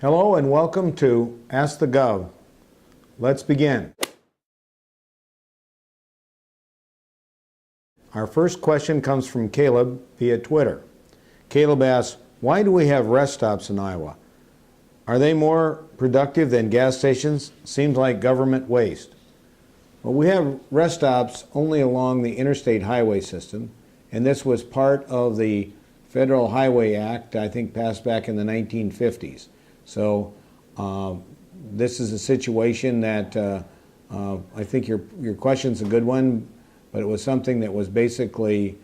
Hello and welcome to Ask the Gov. Let's begin. Our first question comes from Caleb via Twitter. Caleb asks, why do we have rest stops in Iowa? Are they more productive than gas stations? Seems like government waste. Well, we have rest stops only along the interstate highway system, and this was part of the Federal Highway Act, I think passed back in the 1950s. So this is a situation that I think your question's a good one, but it was something that was basically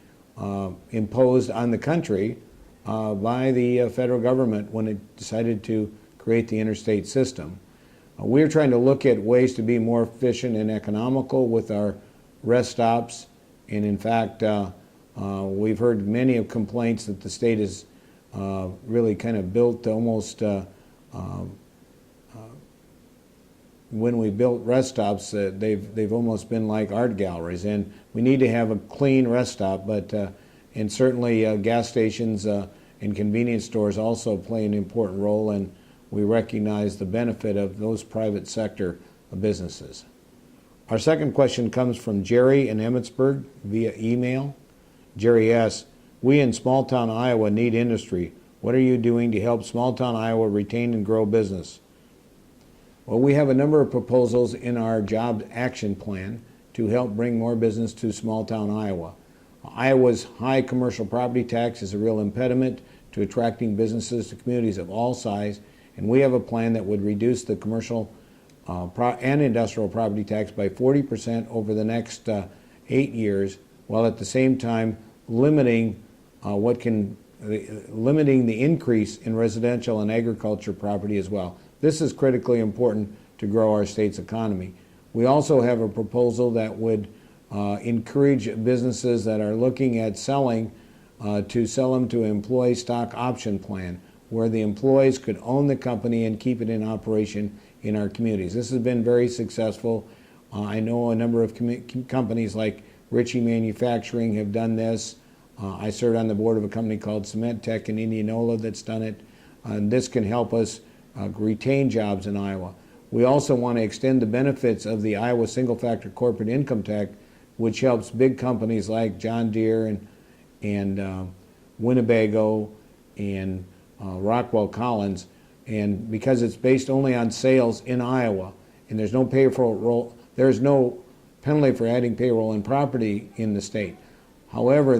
imposed on the country by the federal government when it decided to create the interstate system. We're trying to look at ways to be more efficient and economical with our rest stops, and in fact we've heard many of complaints that the state is really kind of built almost when we built rest stops, they've almost been like art galleries, and we need to have a clean rest stop. But and certainly gas stations and convenience stores also play an important role, and we recognize the benefit of those private sector businesses. Our second question comes from Jerry in Emmitsburg via email. Jerry asks, we in small town Iowa need industry. What are you doing to help small town Iowa retain and grow business? Well, we have a number of proposals in our job action plan to help bring more business to small town Iowa. Iowa's high commercial property tax is a real impediment to attracting businesses to communities of all size, and we have a plan that would reduce the commercial and industrial property tax by 40% over the next 8 years, while at the same time limiting the increase in residential and agriculture property as well. This is critically important to grow our state's economy. We also have a proposal that would encourage businesses that are looking at selling to sell them to an employee stock option plan, where the employees could own the company and keep it in operation in our communities. This has been very successful. I know a number of companies like Ritchie Manufacturing have done this. I served on the board of a company called Cement Tech in Indianola that's done it. And this can help us retain jobs in Iowa. We also want to extend the benefits of the Iowa single factor corporate income tax, which helps big companies like John Deere and Winnebago and Rockwell Collins. And because it's based only on sales in Iowa, and there's no payroll, there's no penalty for adding payroll and property in the state. However,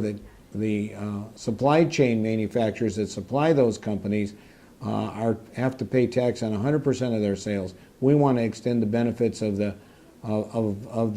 the supply chain manufacturers that supply those companies have to pay tax on 100% of their sales. We want to extend the benefits of the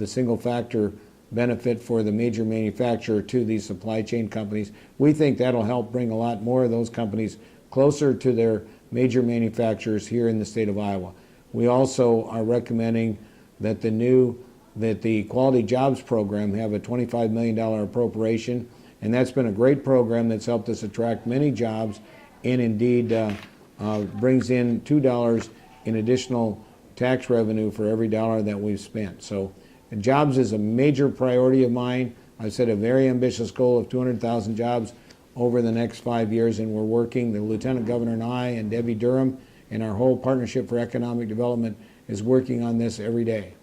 single factor benefit for the major manufacturer to these supply chain companies. We think that'll help bring a lot more of those companies closer to their major manufacturers here in the state of Iowa. We also are recommending that the Quality Jobs Program have a $25 million appropriation, and that's been a great program that's helped us attract many jobs and indeed brings in $2 in additional tax revenue for every dollar that we've spent. So jobs is a major priority of mine. I've set a very ambitious goal of 200,000 jobs over the next 5 years, and we're working, the Lieutenant Governor and I and Debbie Durham and our whole Partnership for Economic Development is working on this every day.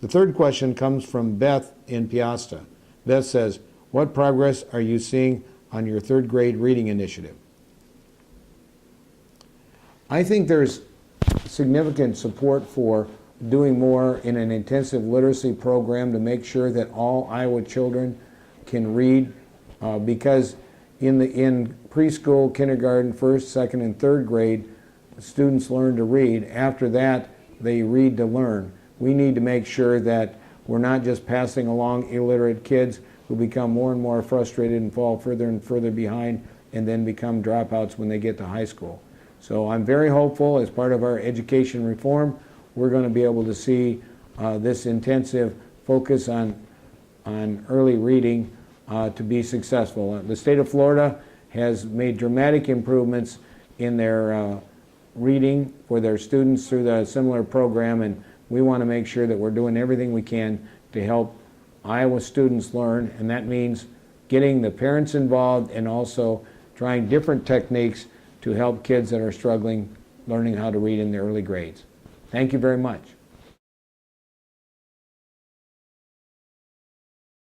The third question comes from Beth in Piasta. Beth says, what progress are you seeing on your third grade reading initiative? I think there's significant support for doing more in an intensive literacy program to make sure that all Iowa children can read, because in preschool, kindergarten, first, second, and third grade, students learn to read. After that, they read to learn. We need to make sure that we're not just passing along illiterate kids who become more and more frustrated and fall further and further behind and then become dropouts when they get to high school. So I'm very hopeful as part of our education reform, we're going to be able to see this intensive focus on early reading to be successful. The state of Florida has made dramatic improvements in their reading for their students through the similar program, and we want to make sure that we're doing everything we can to help Iowa students learn, and that means getting the parents involved and also trying different techniques to help kids that are struggling learning how to read in the early grades. Thank you very much.